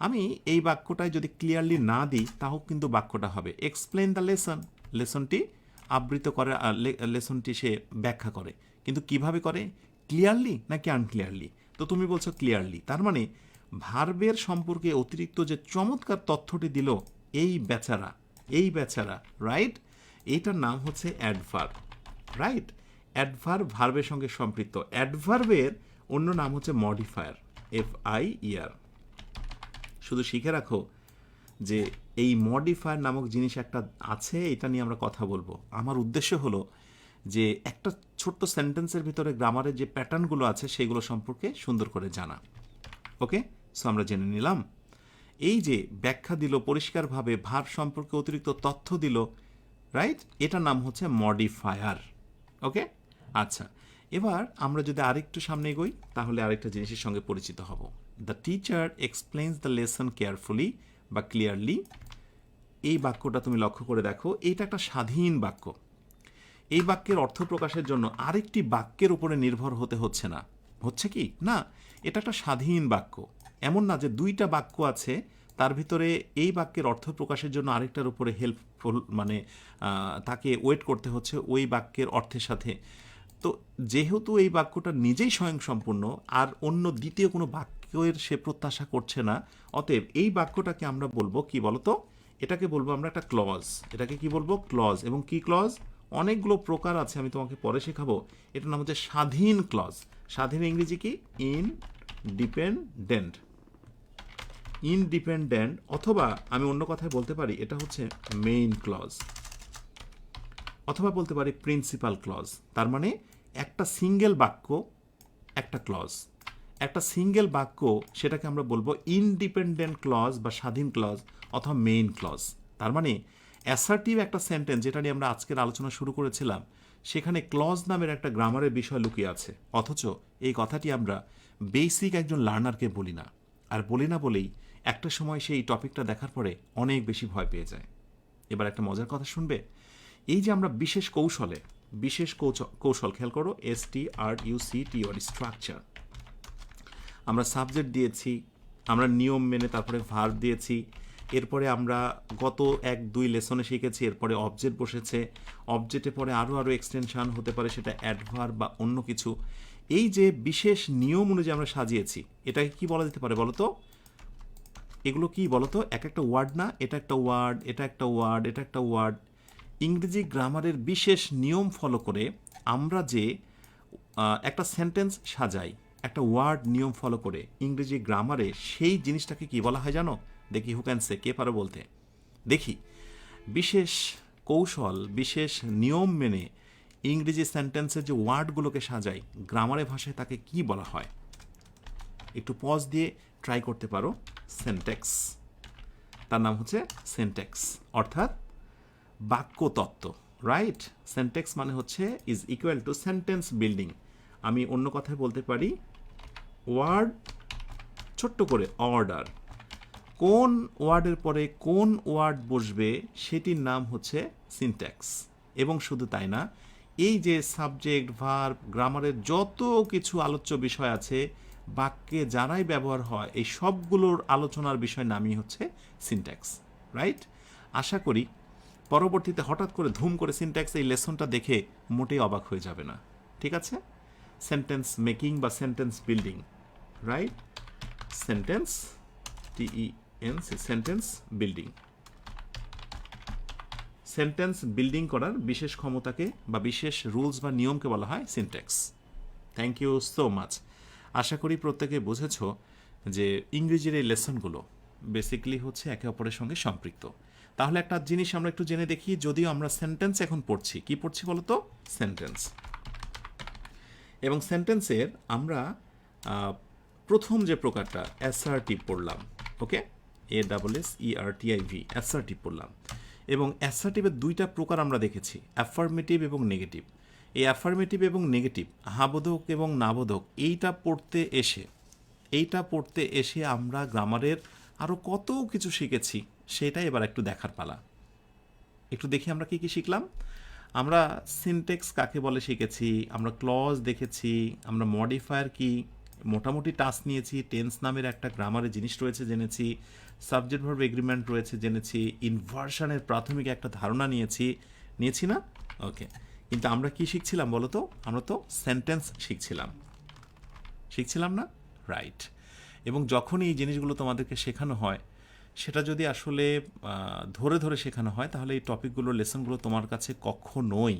আমি এই বাক্যটায় যদি ক্লিয়ারলি না দিই তাও কিন্তু বাক্যটা হবে এক্সপ্লেন দ্য লেসন। লেসনটি আবৃত করে, লেসনটি সে ব্যাখ্যা করে, কিন্তু কিভাবে করে? ক্লিয়ারলি নাকি আনক্লিয়ারলি? তো তুমি বলছো ক্লিয়ারলি, তার মানে ভার্বের সম্পর্কে অতিরিক্ত যে চমৎকার তথ্যটি দিল এই বেচারা, রাইট? এইটার নাম হচ্ছে অ্যাডভার্ব, রাইট? অ্যাডভার্ব ভার্বের সঙ্গে সম্পৃক্ত। অ্যাডভার্বের অন্য নাম হচ্ছে মডিফায়ার, FIER। শুধু শিখে রাখো যে এই মডিফায়ার নামক জিনিস একটা আছে, এটা নিয়ে আমরা কথা বলবো। আমার উদ্দেশ্য হলো যে একটা ছোট্ট সেন্টেন্সের ভিতরে গ্রামারের যে প্যাটার্নগুলো আছে সেগুলো সম্পর্কে সুন্দর করে জানা। ওকে, সো আমরা জেনে নিলাম এই যে ব্যাখ্যা দিল পরিষ্কারভাবে, ভার্ব সম্পর্কে অতিরিক্ত তথ্য দিল, রাইট? এটার নাম হচ্ছে মডিফায়ার। ওকে, আচ্ছা, এবার আমরা যদি আরেকটু সামনে এগোই তাহলে আরেকটা জিনিসের সঙ্গে পরিচিত হব। The teacher explains the lesson carefully বা ক্লিয়ারলি। এই বাক্যটা তুমি লক্ষ্য করে দেখো, এইটা একটা স্বাধীন বাক্য। এই বাক্যের অর্থ প্রকাশের জন্য আরেকটি বাক্যের উপরে নির্ভর হতে হচ্ছে না। হচ্ছে কি না, এটা একটা স্বাধীন বাক্য। এমন না যে দুইটা বাক্য আছে তার ভিতরে এই বাক্যের অর্থ প্রকাশের জন্য আরেকটার উপরে হেল্পফুল, মানে তাকে ওয়েট করতে হচ্ছে ওই বাক্যের অর্থের সাথে। তো যেহেতু এই বাক্যটা নিজেই স্বয়ংসম্পূর্ণ আর অন্য দ্বিতীয় কোনো বাক্যের সে প্রত্যাশা করছে না, অতএব এই বাক্যটাকে আমরা বলবো কি বলতো? এটাকে বলবো আমরা একটা ক্লজ। এটাকে কি বলবো? ক্লজ। এবং কি ক্লজ? অনেকগুলো প্রকার আছে, আমি তোমাকে পরে শেখাবো। এটার নাম হচ্ছে স্বাধীন ক্লজ। স্বাধীন ইংরেজি কি? ইনডিপেন্ডেন্ট। ইনডিপেন্ডেন্ট, অথবা আমি অন্য কথায় বলতে পারি এটা হচ্ছে মেইন ক্লজ, অথবা বলতে পারি প্রিন্সিপাল ক্লজ। তার মানে একটা সিঙ্গেল বাক্য একটা ক্লজ, একটা সিঙ্গেল বাক্য, সেটাকে আমরা বলবো ইনডিপেন্ডেন্ট ক্লজ বা স্বাধীন ক্লজ অথবা মেইন ক্লজ। তার মানে অ্যাসার্টিভ একটা সেন্টেন্স, যেটা নিয়ে আমরা আজকের আলোচনা শুরু করেছিলাম, সেখানে ক্লজ নামের একটা গ্রামারের বিষয় লুকিয়ে আছে। অথচ এই কথাটি আমরা বেসিক একজন লার্নারকে বলি না, আর বলি না বলেই একটা সময় সেই টপিকটা দেখার পরে অনেক বেশি ভয় পেয়ে যায়। এবার একটা মজার কথা শুনবে। এই যে আমরা বিশেষ কৌশল খেয়াল করো, STRUCTUR, স্ট্রাকচার। আমরা সাবজেক্ট দিয়েছি, আমরা নিয়ম মেনে তারপরে ভার্ব দিয়েছি, এরপরে আমরা গত 1-2 লেসনে শিখেছি, এরপরে অবজেক্ট বসেছে, অবজেক্টে পরে আরও এক্সটেনশন হতে পারে, সেটা অ্যাডভার্ব বা অন্য কিছু। এই যে বিশেষ নিয়ম অনুযায়ী আমরা সাজিয়েছি, এটাকে কি বলা যেতে পারে বলো তো? এগুলো কি বলতো? এক একটা ওয়ার্ড না, এটা একটা ওয়ার্ড, এটা একটা ওয়ার্ড, এটা একটা ওয়ার্ড। ইংরেজি গ্রামারের বিশেষ নিয়ম ফলো করে আমরা যে একটা সেন্টেন্স সাজাই, একটা ওয়ার্ড নিয়ম ফলো করে ইংরেজি গ্রামারে, সেই জিনিসটাকে কি বলা হয় জানো? দেখি, হু ক্যান সে, কে পারো বলতে? দেখি, বিশেষ কৌশল, বিশেষ নিয়ম মেনে ইংরেজি সেন্টেন্সের যে ওয়ার্ডগুলোকে সাজাই গ্রামারের ভাষায়, তাকে কি বলা হয়? একটু পজ দিয়ে ট্রাই করতে পারো। সেন্টেক্স। তার নাম হচ্ছে সেন্টেক্স, অর্থাৎ বাক্যতত্ত্ব, রাইট? সেন্টেক্স মানে হচ্ছে is equal to sentence building. আমি অন্য কথায় বলতে পারি ওয়ার্ড, ছোট্ট করে অর্ডার, কোন ওয়ার্ডের পরে কোন ওয়ার্ড বসবে সেটির নাম হচ্ছে সিনট্যাক্স। এবং শুধু তাই না, এই যে সাবজেক্ট, ভার্ব, গ্রামারের যত কিছু আলোচ্য বিষয় আছে বাক্যে যারাই ব্যবহার হয়, এই সবগুলোর আলোচনার বিষয় নামই হচ্ছে সিনট্যাক্স, রাইট? আশা করি পরবর্তীতে হঠাৎ করে ধুম করে সিনট্যাক্স এই লেসনটা দেখে মোটেই অবাক হয়ে যাবে না, ঠিক আছে? সেন্টেন্স মেকিং বা sentence building, right? Sentence, TENC, sentence building. Sentence building করার বিশেষ ক্ষমতাকে বা বিশেষ রুলস বা নিয়মকে বলা হয় syntax. Thank you so much. আশা করি প্রত্যেকে বুঝেছো যে ইংরেজির এই লেসনগুলো বেসিক্যালি হচ্ছে একে অপরের সঙ্গে সম্পৃক্ত। তাহলে একটা জিনিস আমরা একটু জেনে দেখি, যদিও আমরা সেন্টেন্স এখন পড়ছি, কি পড়ছি বলো তো? সেন্টেন্স। এবং সেন্টেন্সের আমরা প্রথম যে প্রকারটা অ্যাসার্টিভ পড়লাম, ওকে, ASSERTIV, অ্যাসার্টিভ পড়লাম। এবং অ্যাসার্টিভের দুইটা প্রকার আমরা দেখেছি, অ্যাফার্মেটিভ এবং নেগেটিভ। এই অ্যাফার্মেটিভ এবং নেগেটিভ, হাবোধক এবং নাবোধক, এইটা পড়তে এসে আমরা গ্রামারের আরও কত কিছু শিখেছি, সেটাই এবার একটু দেখার পালা। একটু দেখি আমরা কি কি শিখলাম। আমরা সিনটেক্স কাকে বলে শিখেছি, আমরা ক্লজ দেখেছি, আমরা মডিফায়ার কি, মোটামুটি টাস্ক নিয়েছি, টেন্স নামের একটা গ্রামারের জিনিস রয়েছে জেনেছি, সাবজেক্ট ভার্ব এগ্রিমেন্ট রয়েছে জেনেছি, ইনভার্সনের প্রাথমিক একটা ধারণা নিয়েছি না? ওকে, কিন্তু আমরা কি শিখছিলাম বলো তো? আমরা তো সেন্টেন্স শিখছিলাম না? রাইট। এবং যখনই এই জিনিসগুলো তোমাদেরকে শেখানো হয়, সেটা যদি আসলে ধরে ধরে শেখানো হয়, তাহলে এই টপিকগুলো, লেসনগুলো তোমার কাছে কখনোই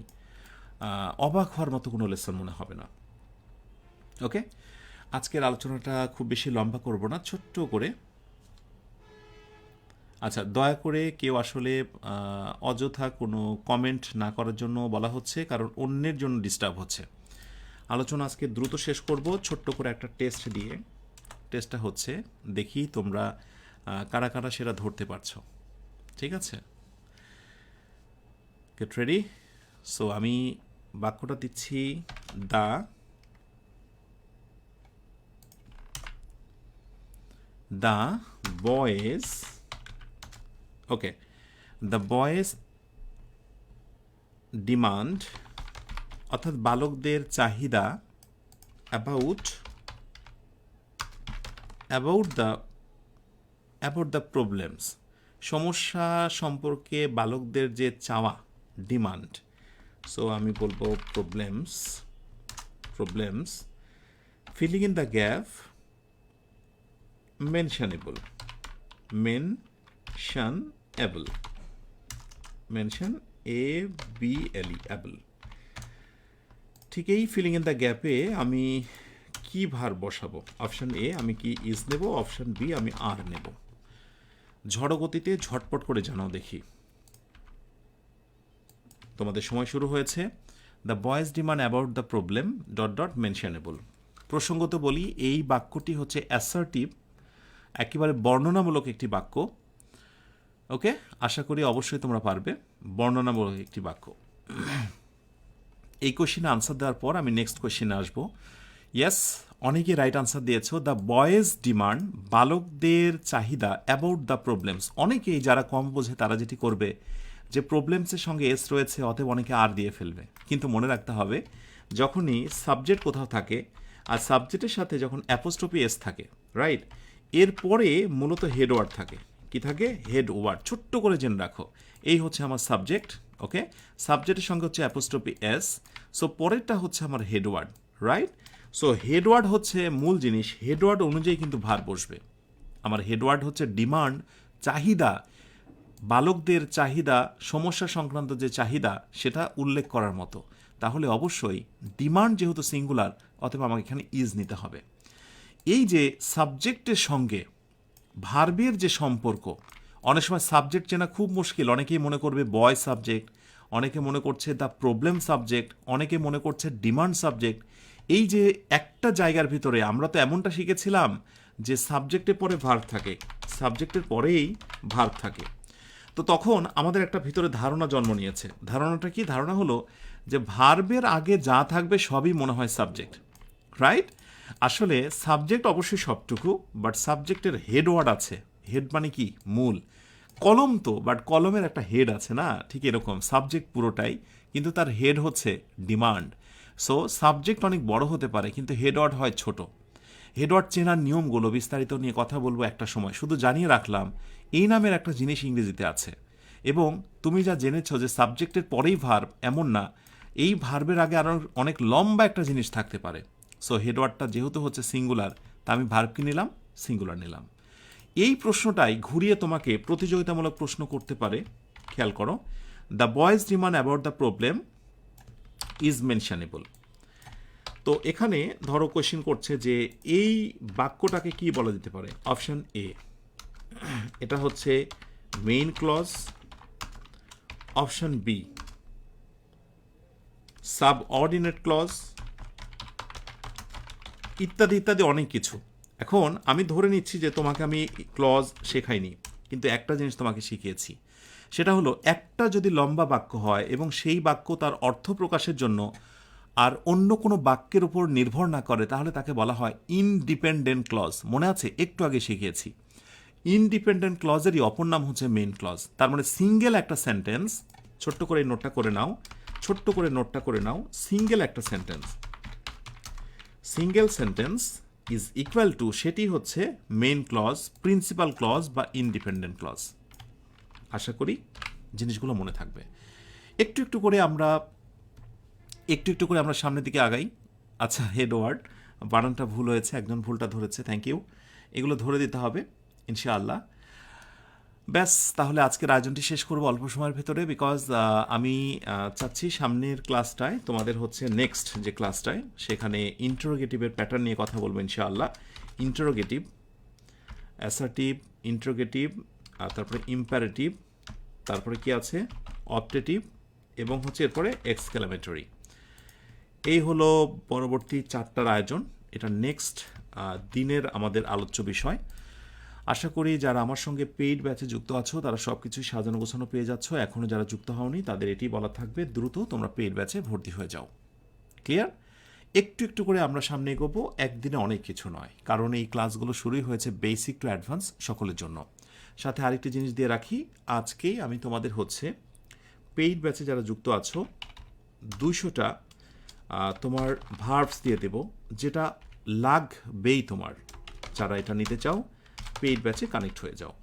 অবাক হওয়ার মতো কোনো লেসন মনে হবে না। ওকে, আজকের আলোচনাটা খুব বেশি লম্বা করব না, ছোট্ট করে। আচ্ছা, দয়া করে কেউ আসলে অযথা কোনো কমেন্ট না করার জন্য বলা হচ্ছে, কারণ অন্যের জন্য ডিস্টার্ব হচ্ছে। আলোচনা আজকে দ্রুত শেষ করব ছোট্ট করে একটা টেস্ট দিয়ে। টেস্টটা হচ্ছে, দেখি তোমরা কারা কারা সেটা ধরতে পারছো। ঠিক আছে, গেট রেডি। সো আমি বাক্যটা দিচ্ছি, the boys, okay, the boys demand, অর্থাৎ বালকদের চাহিদা, অ্যাবাউট দ্য প্রবলেমস, সমস্যা সম্পর্কে বালকদের যে চাওয়া, ডিমান্ড। সো আমি বলবো problems, filling in the gap, mentionable, ABLE, ঠিক এই ফিলিং ইন দ্য গ্যাপে আমি কি ভার বসাবো? অপশান এ আমি কি ইজ নেব, অপশান বি আমি আর নেব। ঝড়ো গতিতে ঝটপট করে জানাও দেখি। তোমাদের সময় শুরু হয়েছে। The boys demand about the problem ... মেনশনেবল। প্রসঙ্গত বলি, এই বাক্যটি হচ্ছে অ্যাসার্টিভ, একেবারে বর্ণনামূলক একটি বাক্য। ওকে, আশা করি অবশ্যই তোমরা পারবে। বর্ণনামূলক একটি বাক্য। এই কোশ্চেনে আনসার দেওয়ার পর আমি নেক্সট কোশ্চেনে আসবো। ইয়েস, অনেকে রাইট আনসার দিয়েছ। দ্য বয়েজ ডিমান্ড, বালকদের চাহিদা, অ্যাবাউট দ্য প্রবলেমস। অনেকেই যারা কম বোঝে তারা যেটি করবে, যে প্রবলেমসের সঙ্গে এস রয়েছে, অতএব অনেকে আর দিয়ে ফেলবে। কিন্তু মনে রাখতে হবে, যখনই সাবজেক্ট কোথাও থাকে আর সাবজেক্টের সাথে যখন অ্যাপোস্ট্রফি এস থাকে, রাইট, এরপরে মূলত হেড ওয়ার্ড থাকে। কি থাকে? Head word. ছোট্ট করে জেনে রাখো, এই হচ্ছে আমার সাবজেক্ট। ওকে, সাবজেক্টের সঙ্গে হচ্ছে অ্যাপোস্ট্রফি এস, সো পরেরটা হচ্ছে আমার head word, right. So headword হচ্ছে মূল জিনিস, হেডওয়ার্ড অনুযায়ী কিন্তু ভার বসবে। আমার হেডওয়ার্ড হচ্ছে ডিমান্ড, চাহিদা, বালকদের চাহিদা, সমস্যা সংক্রান্ত যে চাহিদা সেটা উল্লেখ করার মতো। তাহলে অবশ্যই ডিমান্ড যেহেতু সিঙ্গুলার, অতএব আমাকে এখানে ইজ নিতে হবে। এই যে সাবজেক্টের সঙ্গে ভার্বের যে সম্পর্ক, অনেক সময় সাবজেক্ট চেনা খুব মুশকিল। অনেকেই মনে করবে বয় সাবজেক্ট, অনেকে মনে করছে দ্য প্রবলেম সাবজেক্ট, অনেকে মনে করছে ডিমান্ড সাবজেক্ট। এই যে একটা জায়গার ভিতরে আমরা তো এমনটা শিখেছিলাম যে সাবজেক্টের পরে ভার্ব থাকে, সাবজেক্টের পরেই ভার্ব থাকে। তো তখন আমাদের একটা ভিতরে ধারণা জন্ম নিয়েছে। ধারণাটা কি? ধারণা হলো যে ভার্বের আগে যা থাকবে সবই মনে হয় সাবজেক্ট, রাইট। আসলে সাবজেক্ট অবশ্যই সবটুকু, বাট সাবজেক্টের হেড ওয়ার্ড আছে। হেড মানে কি? মূল। কলম তো, বাট কলমের একটা হেড আছে না, ঠিক এরকম সাবজেক্ট পুরোটাই, কিন্তু তার হেড হচ্ছে ডিমান্ড। সো সাবজেক্ট অনেক বড় হতে পারে, কিন্তু হেডওয়ার্ড হয় ছোট। হেডওয়ার্ড চেনার নিয়মগুলো বিস্তারিত নিয়ে কথা বলবো একটা সময়। শুধু জানিয়ে রাখলাম, এই নামের একটা জিনিস ইংরেজিতে আছে। এবং তুমি যা জেনেছ যে সাবজেক্টের পরেই ভার্ব, এমন না, এই ভার্বের আগে আরও অনেক লম্বা একটা জিনিস থাকতে পারে। সো হেডওয়ার্ডটা যেহেতু হচ্ছে সিঙ্গুলার, তা আমি ভার্ব কি নিলাম? সিঙ্গুলার নিলাম। এই প্রশ্নটাই ঘুরিয়ে তোমাকে প্রতিযোগিতামূলক প্রশ্ন করতে পারে। খেয়াল করো, the boys demand about the problem is mentionable. তো এখানে ধরো কোয়েশ্চেন করছে যে এই বাক্যটাকে কি বলা যেতে পারে? অপশন এ, এটা হচ্ছে main clause, option B subordinate clause, ইত্যাদি ইত্যাদি অনেক কিছু। এখন আমি ধরে নিচ্ছি যে তোমাকে আমি ক্লজ শেখাইনি, কিন্তু একটা জিনিস তোমাকে শিখিয়েছি, সেটা হলো একটা যদি লম্বা বাক্য হয় এবং সেই বাক্য তার অর্থ প্রকাশের জন্য আর অন্য কোনো বাক্যের উপর নির্ভর না করে, তাহলে তাকে বলা হয় ইনডিপেন্ডেন্ট ক্লজ। মনে আছে, একটু আগে শিখিয়েছি। ইনডিপেন্ডেন্ট ক্লজেরই অপর নাম হচ্ছে মেইন ক্লজ। তার মানে সিঙ্গেল একটা সেন্টেন্স, ছোট্ট করে এই নোটটা করে নাও, ছোট্ট করে নোটটা করে নাও, সিঙ্গেল একটা sentence, single sentence is equal to, সেটি হচ্ছে মেইন ক্লজ, প্রিন্সিপাল ক্লজ বা ইনডিপেন্ডেন্ট ক্লজ। আশা করি জিনিসগুলো মনে থাকবে। একটু একটু করে আমরা সামনের দিকে আগাই। আচ্ছা, হেড ওয়ার্ড বানানটা ভুল হয়েছে, একজন ভুলটা ধরেছে, থ্যাংক ইউ। এগুলো ধরে দিতে হবে ইনশাআল্লাহ। ব্যাস, তাহলে আজকের আয়োজনটি শেষ করব অল্প সময়ের ভেতরে, বিকজ আমি চাচ্ছি সামনের ক্লাসটায় তোমাদের হচ্ছে নেক্সট যে ক্লাসটায়, সেখানে ইন্টারোগেটিভের প্যাটার্ন নিয়ে কথা বলবো ইনশাআল্লাহ। ইন্টারোগেটিভ, অ্যাসার্টিভ, ইন্টারোগেটিভ, তারপরে ইম্পারেটিভ, তারপরে কি আছে অপটেটিভ, এবং হচ্ছে এরপরে এক্সক্লামেটরি। এই হলো পরবর্তী 4টার আয়োজন। এটা নেক্সট দিনের আমাদের আলোচ্য বিষয়। আশা করি যারা আমার সঙ্গে পেইড ব্যাচে যুক্ত আছো তারা সব কিছুই সাজানো গোছানো পেয়ে যাচ্ছ। এখনও যারা যুক্ত হওনি তাদের এটি বলা থাকবে, দ্রুত তোমরা পেইড ব্যাচে ভর্তি হয়ে যাও। ক্লিয়ার? একটু একটু করে আমরা সামনে এগোবো, একদিনে অনেক কিছু নয়, কারণ এই ক্লাসগুলো শুরুই হয়েছে বেসিক টু অ্যাডভান্স সকলের জন্য। সাথে আরেকটি জিনিস দিয়ে রাখি, আজকেই আমি তোমাদের হচ্ছে পেইড ব্যাচে যারা যুক্ত আছো 200টা তোমার ভার্বস দিয়ে দেব, যেটা লাগবেই তোমার। যারা এটা নিতে চাও পেইড ব্যাচে কানেক্ট হয়ে যাও।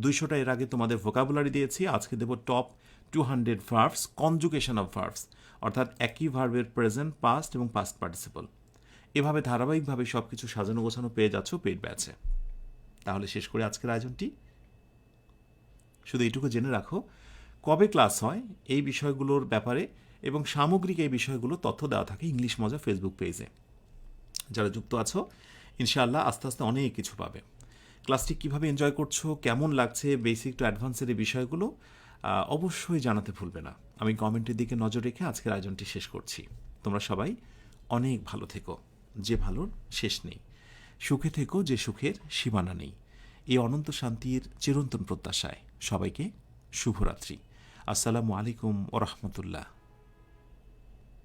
200টা এর আগে তোমাদের ভোকাবুলারি দিয়েছি, আজকে দেব top 200 verbs, conjugation of verbs, অর্থাৎ একই ভার্বের প্রেজেন্ট, পাস্ট এবং পাস্ট পার্টিসিপল। এভাবে ধারাবাহিকভাবে সব কিছু সাজানো গোছানো পেয়ে যাচ্ছ পেইড ব্যাচে। তাহলে শেষ করে আজকের আয়োজনটি। শুধু এইটুকু জেনে রাখো, কবে ক্লাস হয় এই বিষয়গুলোর ব্যাপারে এবং সামগ্রিক এই বিষয়গুলো তথ্য দেওয়া থাকে ইংলিশ মজা ফেসবুক পেজে। যারা যুক্ত আছো ইনশাআল্লাহ আস্তে আস্তে অনেক কিছু পাবে। ক্লাসটি কীভাবে এনজয় করছো, কেমন লাগছে, বেসিক টু অ্যাডভান্সের এই বিষয়গুলো অবশ্যই জানাতে ভুলবে না। আমি কমেন্টের দিকে নজর রেখে আজকের আয়োজনটি শেষ করছি। তোমরা সবাই অনেক ভালো থেকো, যে ভালোর শেষ নেই। সুখে থেকো, যে সুখের সীমানা নেই। এই অনন্ত শান্তির চিরন্তন প্রত্যাশায় সবাইকে শুভরাত্রি। আসসালামু আলাইকুম ওয়া রাহমাতুল্লাহ।